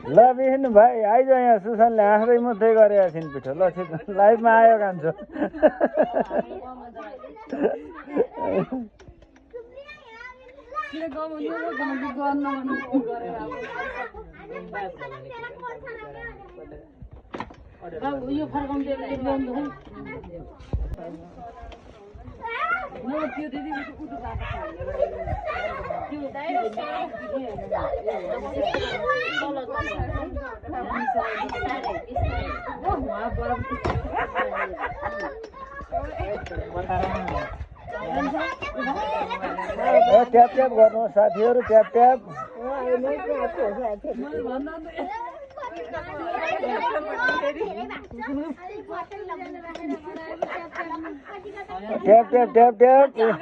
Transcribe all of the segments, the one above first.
ल विष्णु भाइ आइज यहाँ सुशान्तले आँख्रै मुत्दै गरेका छिन् पिठो ल लाइभमा आयो कान्छ यो फर्काउँदै बन्द हो न त्यो दिदी उठु ट्याप ट्याप गर्नुहोस् साथीहरू tap tap tap tap tap tap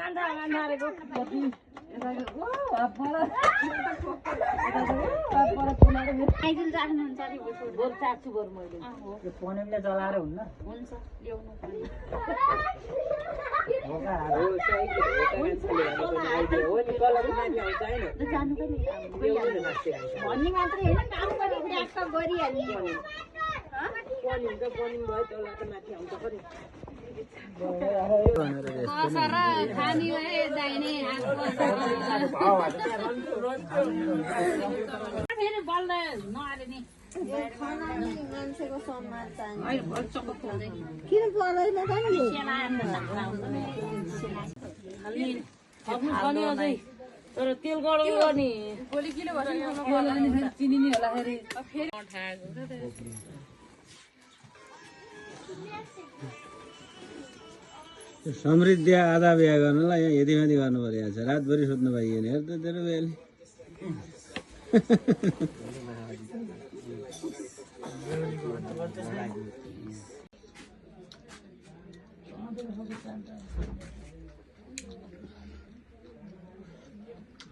पनिमले चलाएर हुन्न भन्ने मात्रै होइन काम गरिहाल्ने मान्छेको सम्मान चाहिन्छ तर तेल गरम गर्ने चिनिने होला समृद्धि आधा बिहा गर्नलाई यहाँ यतिमाथि गर्नु पर्यो यहाँ छ रातभरि सोध्नु पाइएन हेर त तेरो बिहाले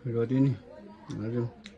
रोटी नि हजुर